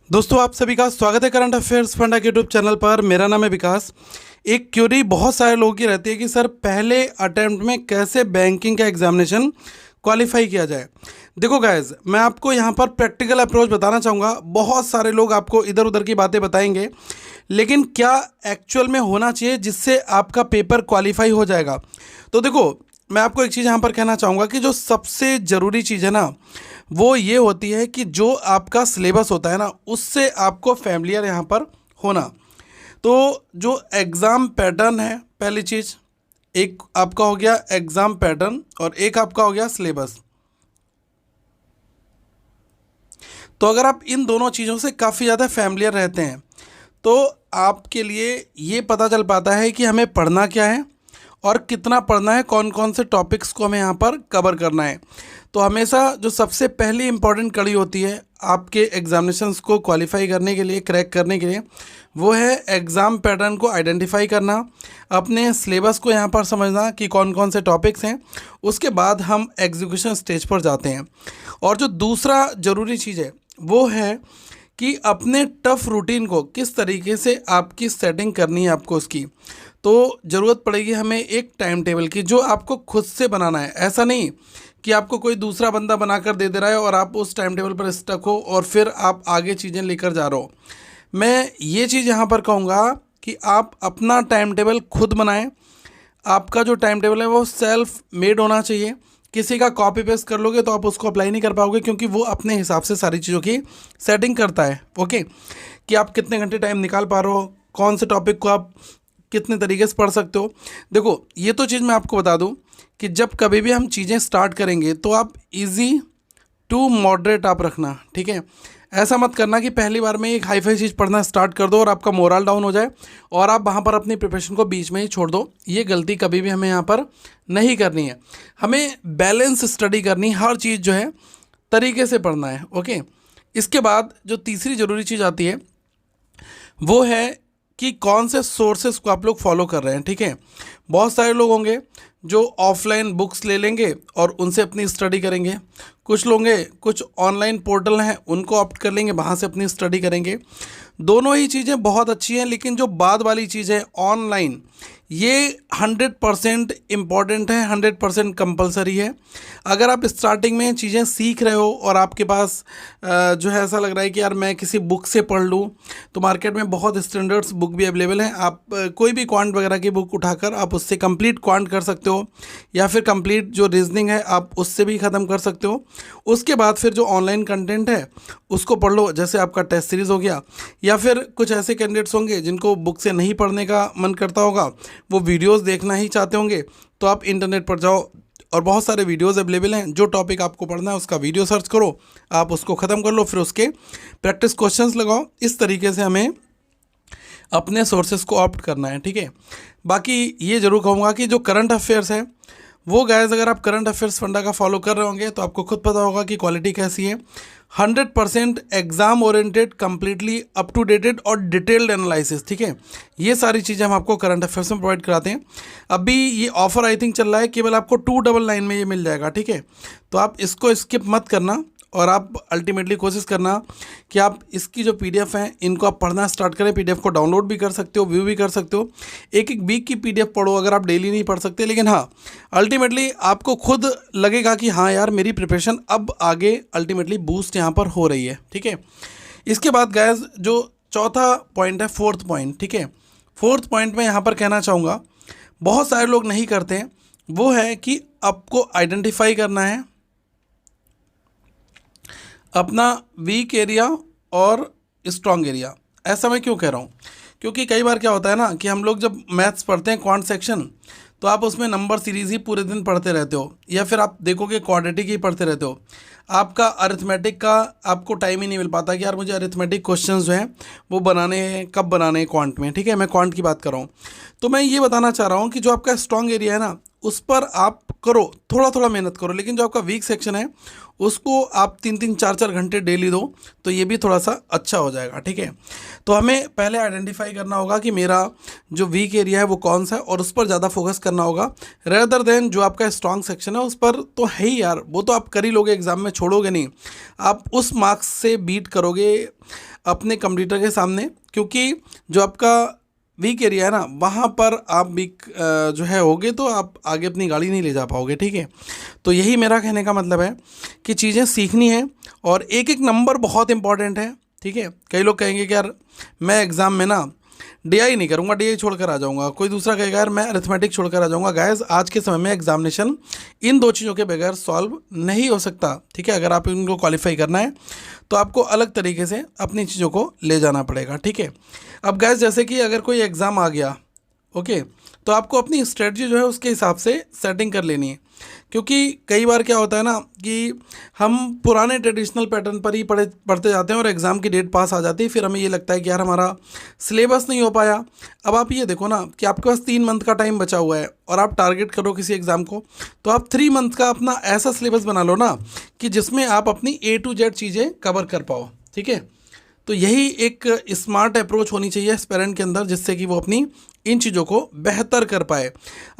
दोस्तों आप सभी का स्वागत है करंट अफेयर्स फंडा के यूट्यूब चैनल पर। मेरा नाम है विकास। एक क्यूरी बहुत सारे लोगों की रहती है कि सर पहले अटेम्प्ट में कैसे बैंकिंग का एग्जामिनेशन क्वालिफाई किया जाए। देखो गाइज, मैं आपको यहाँ पर प्रैक्टिकल अप्रोच बताना चाहूँगा। बहुत सारे लोग आपको इधर उधर की बातें बताएंगे, लेकिन क्या एक्चुअल में होना चाहिए जिससे आपका पेपर क्वालिफाई हो जाएगा। तो देखो, मैं आपको एक चीज़ यहाँ पर कहना चाहूँगा कि जो सबसे ज़रूरी चीज़ है ना, वो ये होती है कि जो आपका सिलेबस होता है ना, उससे आपको फैमिलियर यहाँ पर होना। तो जो एग्ज़ाम पैटर्न है, पहली चीज़, एक आपका हो गया एग्ज़ाम पैटर्न और एक आपका हो गया सिलेबस। तो अगर आप इन दोनों चीज़ों से काफ़ी ज़्यादा फैमिलियर रहते हैं तो आपके लिए ये पता चल पाता है कि हमें पढ़ना क्या है और कितना पढ़ना है, कौन कौन से टॉपिक्स को हमें यहाँ पर कवर करना है। तो हमेशा जो सबसे पहली इम्पॉर्टेंट कड़ी होती है आपके एग्जामिनेशंस को क्वालिफाई करने के लिए, क्रैक करने के लिए, वो है एग्ज़ाम पैटर्न को आइडेंटिफाई करना, अपने सिलेबस को यहाँ पर समझना कि कौन कौन से टॉपिक्स हैं। उसके बाद हम एग्जीक्यूशन स्टेज पर जाते हैं। और जो दूसरा ज़रूरी चीज़ है वो है कि अपने टफ़ रूटीन को किस तरीके से आपकी सेटिंग करनी है आपको उसकी। तो ज़रूरत पड़ेगी हमें एक टाइम टेबल की, जो आपको खुद से बनाना है। ऐसा नहीं कि आपको कोई दूसरा बंदा बनाकर दे दे रहा है और आप उस टाइम टेबल पर स्टक हो और फिर आप आगे चीज़ें लेकर जा रहे हो। मैं ये चीज़ यहाँ पर कहूँगा कि आप अपना टाइम टेबल खुद बनाएं। आपका जो टाइम टेबल है वो सेल्फ मेड होना चाहिए। किसी का कॉपी पेस्ट कर लोगे तो आप उसको अप्लाई नहीं कर पाओगे, क्योंकि वो अपने हिसाब से सारी चीज़ों की सेटिंग करता है। ओके, कि आप कितने घंटे टाइम निकाल पा रहे हो, कौन से टॉपिक को आप कितने तरीके से पढ़ सकते हो। देखो, ये तो चीज़ मैं आपको बता दूं कि जब कभी भी हम चीज़ें स्टार्ट करेंगे तो आप इजी टू मॉडरेट आप रखना, ठीक है। ऐसा मत करना कि पहली बार में एक हाई फाई चीज़ पढ़ना स्टार्ट कर दो और आपका मोरल डाउन हो जाए और आप वहाँ पर अपनी प्रिपरेशन को बीच में ही छोड़ दो। ये गलती कभी भी हमें यहाँ पर नहीं करनी है। हमें बैलेंस स्टडी करनी, हर चीज़ जो है तरीके से पढ़ना है। ओके, इसके बाद जो तीसरी ज़रूरी चीज़ आती है वो है कि कौन से सोर्सेस को आप लोग फॉलो कर रहे हैं, ठीक है। बहुत सारे लोग होंगे जो ऑफलाइन बुक्स ले लेंगे और उनसे अपनी स्टडी करेंगे। कुछ लोग हैं, कुछ ऑनलाइन पोर्टल हैं, उनको ऑप्ट कर लेंगे, वहाँ से अपनी स्टडी करेंगे। दोनों ही चीज़ें बहुत अच्छी हैं, लेकिन जो बाद वाली चीज़ है ऑनलाइन, ये 100% इम्पॉर्टेंट है, 100% कंपलसरी है। अगर आप स्टार्टिंग में चीज़ें सीख रहे हो और आपके पास जो है ऐसा लग रहा है कि यार मैं किसी बुक से पढ़ लूँ, तो मार्केट में बहुत स्टैंडर्ड्स बुक भी अवेलेबल हैं। आप कोई भी क्वांट वगैरह की बुक उठाकर आप उससे कंप्लीट क्वांट कर सकते हो, या फिर कंप्लीट जो रीजनिंग है आप उससे भी ख़त्म कर सकते हो। उसके बाद फिर जो ऑनलाइन कंटेंट है उसको पढ़ लो, जैसे आपका टेस्ट सीरीज़ हो गया। या फिर कुछ ऐसे कैंडिडेट्स होंगे जिनको बुक से नहीं पढ़ने का मन करता होगा, वो वीडियोस देखना ही चाहते होंगे, तो आप इंटरनेट पर जाओ और बहुत सारे वीडियोस अवेलेबल हैं। जो टॉपिक आपको पढ़ना है उसका वीडियो सर्च करो, आप उसको ख़त्म कर लो, फिर उसके प्रैक्टिस क्वेश्चंस लगाओ। इस तरीके से हमें अपने सोर्सेज को ऑप्ट करना है, ठीक है। बाकी ये ज़रूर कहूँगा कि जो करंट अफेयर्स है वो गाइस, अगर आप करंट अफेयर्स फंडा का फॉलो कर रहे होंगे तो आपको खुद पता होगा कि क्वालिटी कैसी है। 100% exam oriented, completely up to dated और डिटेल्ड एनालिसिस, ठीक है। ये सारी चीज़ें हम आपको करंट अफेयर्स में प्रोवाइड कराते हैं। अभी ये ऑफर आई थिंक चल रहा है, केवल आपको 299 में ये मिल जाएगा, ठीक है। तो आप इसको स्किप मत करना और आप अल्टीमेटली कोशिश करना कि आप इसकी जो पीडीएफ हैं इनको आप पढ़ना स्टार्ट करें। पीडीएफ को डाउनलोड भी कर सकते हो, व्यू भी कर सकते हो। एक एक वीक की पीडीएफ पढ़ो, अगर आप डेली नहीं पढ़ सकते, लेकिन हाँ अल्टीमेटली आपको खुद लगेगा कि हाँ यार मेरी प्रिपरेशन अब आगे अल्टीमेटली बूस्ट यहाँ पर हो रही है, ठीक है। इसके बाद गाइस जो चौथा पॉइंट है, फोर्थ पॉइंट, ठीक है। फोर्थ पॉइंट में यहाँ पर कहना चाहूँगा बहुत सारे लोग नहीं करते हैं, वो है कि आपको आइडेंटिफाई करना है अपना वीक एरिया और स्ट्रॉन्ग एरिया। ऐसा मैं क्यों कह रहा हूँ, क्योंकि कई बार क्या होता है ना कि हम लोग जब मैथ्स पढ़ते हैं क्वांट सेक्शन, तो आप उसमें नंबर सीरीज़ ही पूरे दिन पढ़ते रहते हो, या फिर आप देखोगे क्वाड्रेटिक ही पढ़ते रहते हो। आपका अरिथमेटिक का आपको टाइम ही नहीं मिल पाता कि यार मुझे अरिथमेटिक क्वेश्चंस जो हैं वो बनाने हैं, कब बनाने हैं क्वांट में, ठीक है। मैं क्वांट की बात कर रहा हूँ। तो मैं ये बताना चाह रहा हूँ कि जो आपका स्ट्रॉन्ग एरिया है ना, उस पर आप करो, थोड़ा थोड़ा मेहनत करो, लेकिन जो आपका वीक सेक्शन है उसको आप 3-3 4-4 घंटे डेली दो, तो ये भी थोड़ा सा अच्छा हो जाएगा, ठीक है। तो हमें पहले आइडेंटिफाई करना होगा कि मेरा जो वीक एरिया है वो कौन सा है, और उस पर ज़्यादा फोकस करना होगा रेदर देन जो आपका स्ट्रॉन्ग सेक्शन है उस पर। तो है ही यार, वो तो आप कर ही लोगे, एग्ज़ाम में छोड़ोगे नहीं, आप उस मार्क्स से बीट करोगे अपने कंप्यूटर के सामने, क्योंकि जो आपका वीक एरिया है ना वहाँ पर आप वीक जो है होगे तो आप आगे अपनी गाड़ी नहीं ले जा पाओगे, ठीक है। तो यही मेरा कहने का मतलब है कि चीज़ें सीखनी है और एक एक नंबर बहुत इंपॉर्टेंट है, ठीक है। कई लोग कहेंगे कि यार मैं एग्ज़ाम में ना डीआई नहीं करूँगा, डीआई छोड़कर आ जाऊँगा। कोई दूसरा कहेगा यार मैं अरिथमेटिक छोड़कर आ जाऊँगा। गाइस आज के समय में एग्जामिनेशन इन दो चीज़ों के बगैर सॉल्व नहीं हो सकता, ठीक है। अगर आप इनको क्वालिफाई करना है तो आपको अलग तरीके से अपनी चीज़ों को ले जाना पड़ेगा, ठीक है। अब गाइस जैसे कि अगर कोई एग्ज़ाम आ गया, ओके, तो आपको अपनी स्ट्रेटजी जो है उसके हिसाब से सेटिंग कर लेनी है, क्योंकि कई बार क्या होता है ना कि हम पुराने ट्रेडिशनल पैटर्न पर ही पढ़ते जाते हैं और एग्ज़ाम की डेट पास आ जाती है, फिर हमें ये लगता है कि यार हमारा सिलेबस नहीं हो पाया। अब आप ये देखो ना कि आपके पास 3 मंथ का टाइम बचा हुआ है और आप टारगेट करो किसी एग्ज़ाम को, तो आप 3 मंथ का अपना ऐसा सिलेबस बना लो ना कि जिसमें आप अपनी A to Z चीज़ें कवर कर पाओ, ठीक है। तो यही एक स्मार्ट अप्रोच होनी चाहिए एस्पिरेंट के अंदर, जिससे कि वो अपनी इन चीज़ों को बेहतर कर पाए।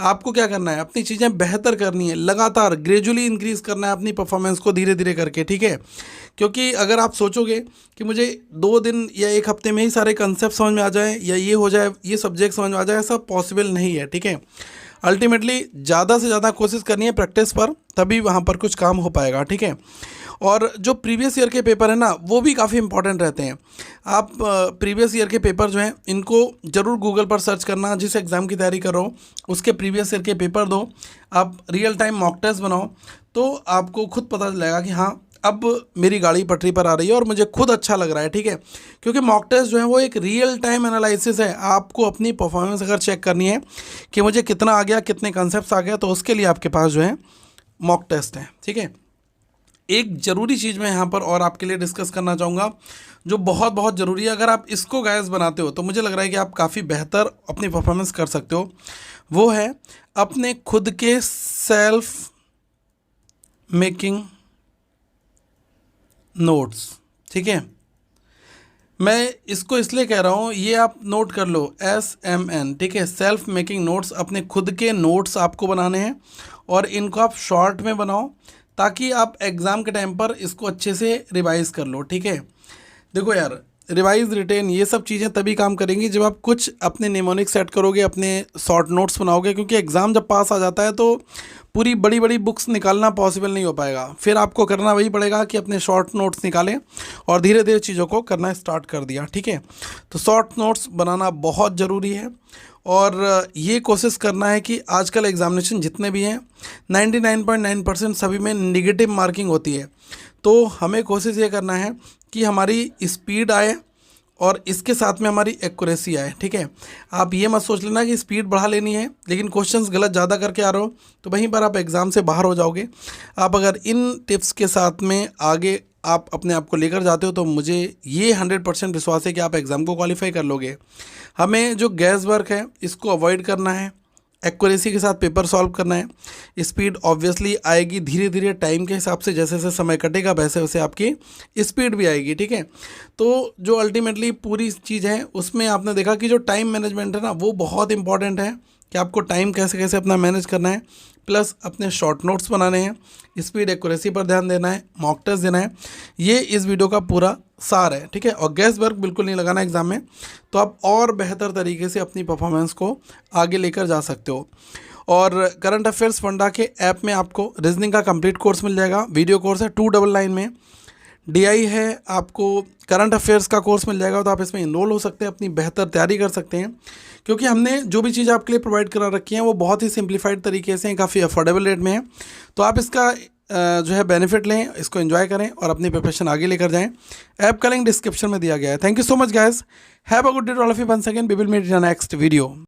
आपको क्या करना है, अपनी चीज़ें बेहतर करनी है, लगातार ग्रेजुअली इंक्रीज़ करना है अपनी परफॉर्मेंस को धीरे धीरे करके, ठीक है। क्योंकि अगर आप सोचोगे कि मुझे 2 दिन या 1 हफ्ते में ही सारे कंसेप्ट समझ में आ जाए या ये हो जाए, ये सब्जेक्ट समझ में आ जाए, ऐसा पॉसिबल नहीं है, ठीक है। अल्टीमेटली ज़्यादा से ज़्यादा कोशिश करनी है प्रैक्टिस पर, तभी वहाँ पर कुछ काम हो पाएगा, ठीक है। और जो प्रीवियस ईयर के पेपर है ना वो भी काफ़ी इंपॉर्टेंट रहते हैं। आप प्रीवियस ईयर के पेपर जो हैं इनको ज़रूर गूगल पर सर्च करना, जिस एग्ज़ाम की तैयारी कर रहे हो उसके प्रीवियस ईयर के पेपर दो, आप रियल टाइम मॉक टेस्ट बनाओ, तो आपको खुद पता चलेगा कि हाँ अब मेरी गाड़ी पटरी पर आ रही है और मुझे खुद अच्छा लग रहा है, ठीक है। क्योंकि मॉक टेस्ट जो है वो एक रियल टाइम एनालिसिस है। आपको अपनी परफॉर्मेंस अगर चेक करनी है कि मुझे कितना आ गया, कितने कंसेप्ट आ गया, तो उसके लिए आपके पास जो है मॉक टेस्ट है, ठीक है। एक ज़रूरी चीज़ मैं यहाँ पर और आपके लिए डिस्कस करना चाहूँगा जो बहुत बहुत ज़रूरी है। अगर आप इसको गाइस बनाते हो तो मुझे लग रहा है कि आप काफ़ी बेहतर अपनी परफॉर्मेंस कर सकते हो। वो है अपने खुद के सेल्फ मेकिंग नोट्स, ठीक है। मैं इसको इसलिए कह रहा हूँ, ये आप नोट कर लो, SMN, ठीक है। सेल्फ मेकिंग नोट्स, अपने खुद के नोट्स आपको बनाने हैं और इनको आप शॉर्ट में बनाओ ताकि आप एग्ज़ाम के टाइम पर इसको अच्छे से रिवाइज़ कर लो, ठीक है। देखो यार, रिवाइज, रिटेन, ये सब चीज़ें तभी काम करेंगी जब आप कुछ अपने निमोनिक सेट करोगे, अपने शॉर्ट नोट्स बनाओगे, क्योंकि एग्ज़ाम जब पास आ जाता है तो पूरी बड़ी बड़ी बुक्स निकालना पॉसिबल नहीं हो पाएगा। फिर आपको करना वही पड़ेगा कि अपने शॉर्ट नोट्स निकालें और धीरे धीरे चीज़ों को करना स्टार्ट कर दिया, ठीक है। तो शॉर्ट नोट्स बनाना बहुत ज़रूरी है और ये कोशिश करना है कि आजकल एग्जामिनेशन जितने भी हैं 99.9% सभी में नेगेटिव मार्किंग होती है। तो हमें कोशिश ये करना है कि हमारी स्पीड आए और इसके साथ में हमारी एक्यूरेसी आए, ठीक है। आप ये मत सोच लेना कि स्पीड बढ़ा लेनी है लेकिन क्वेश्चंस गलत ज़्यादा करके आ रहे हो तो वहीं पर आप एग्ज़ाम से बाहर हो जाओगे। आप अगर इन टिप्स के साथ में आगे आप अपने आप को लेकर जाते हो तो मुझे ये 100% विश्वास है कि आप एग्ज़ाम को क्वालिफाई कर लोगे। हमें जो गैस वर्क है इसको अवॉइड करना है, एक्यूरेसी के साथ पेपर सॉल्व करना है। स्पीड ऑब्वियसली आएगी धीरे धीरे टाइम के हिसाब से, जैसे जैसे समय कटेगा वैसे वैसे आपकी स्पीड भी आएगी, ठीक है। तो जो अल्टीमेटली पूरी चीज़ है उसमें आपने देखा कि जो टाइम मैनेजमेंट है ना वो बहुत इंपॉर्टेंट है कि आपको टाइम कैसे कैसे अपना मैनेज करना है, प्लस अपने शॉर्ट नोट्स बनाने हैं, स्पीड एक्यूरेसी पर ध्यान देना है, मॉक टेस्ट देना है। ये इस वीडियो का पूरा सार है, ठीक है। और गैस वर्क बिल्कुल नहीं लगाना एग्जाम में, तो आप और बेहतर तरीके से अपनी परफॉर्मेंस को आगे लेकर जा सकते हो। और करंट अफेयर्स फंडा के ऐप में आपको रीजनिंग का कंप्लीट कोर्स मिल जाएगा, वीडियो कोर्स है 299 में। DI है, आपको करंट अफेयर्स का कोर्स मिल जाएगा, तो आप इसमें इनरोल हो सकते हैं, अपनी बेहतर तैयारी कर सकते हैं। क्योंकि हमने जो भी चीज़ आपके लिए प्रोवाइड करा रखी है वो बहुत ही सिंप्लीफाइड तरीके से काफ़ी अफोर्डेबल रेट में है। तो आप इसका जो है बेनिफिट लें, इसको एंजॉय करें और अपनी प्रिपरेशन आगे लेकर जाएं। ऐप का लिंक डिस्क्रिप्शन में दिया गया है। Thank you so much guys, have a good day all of you. Once again we will meet in next video.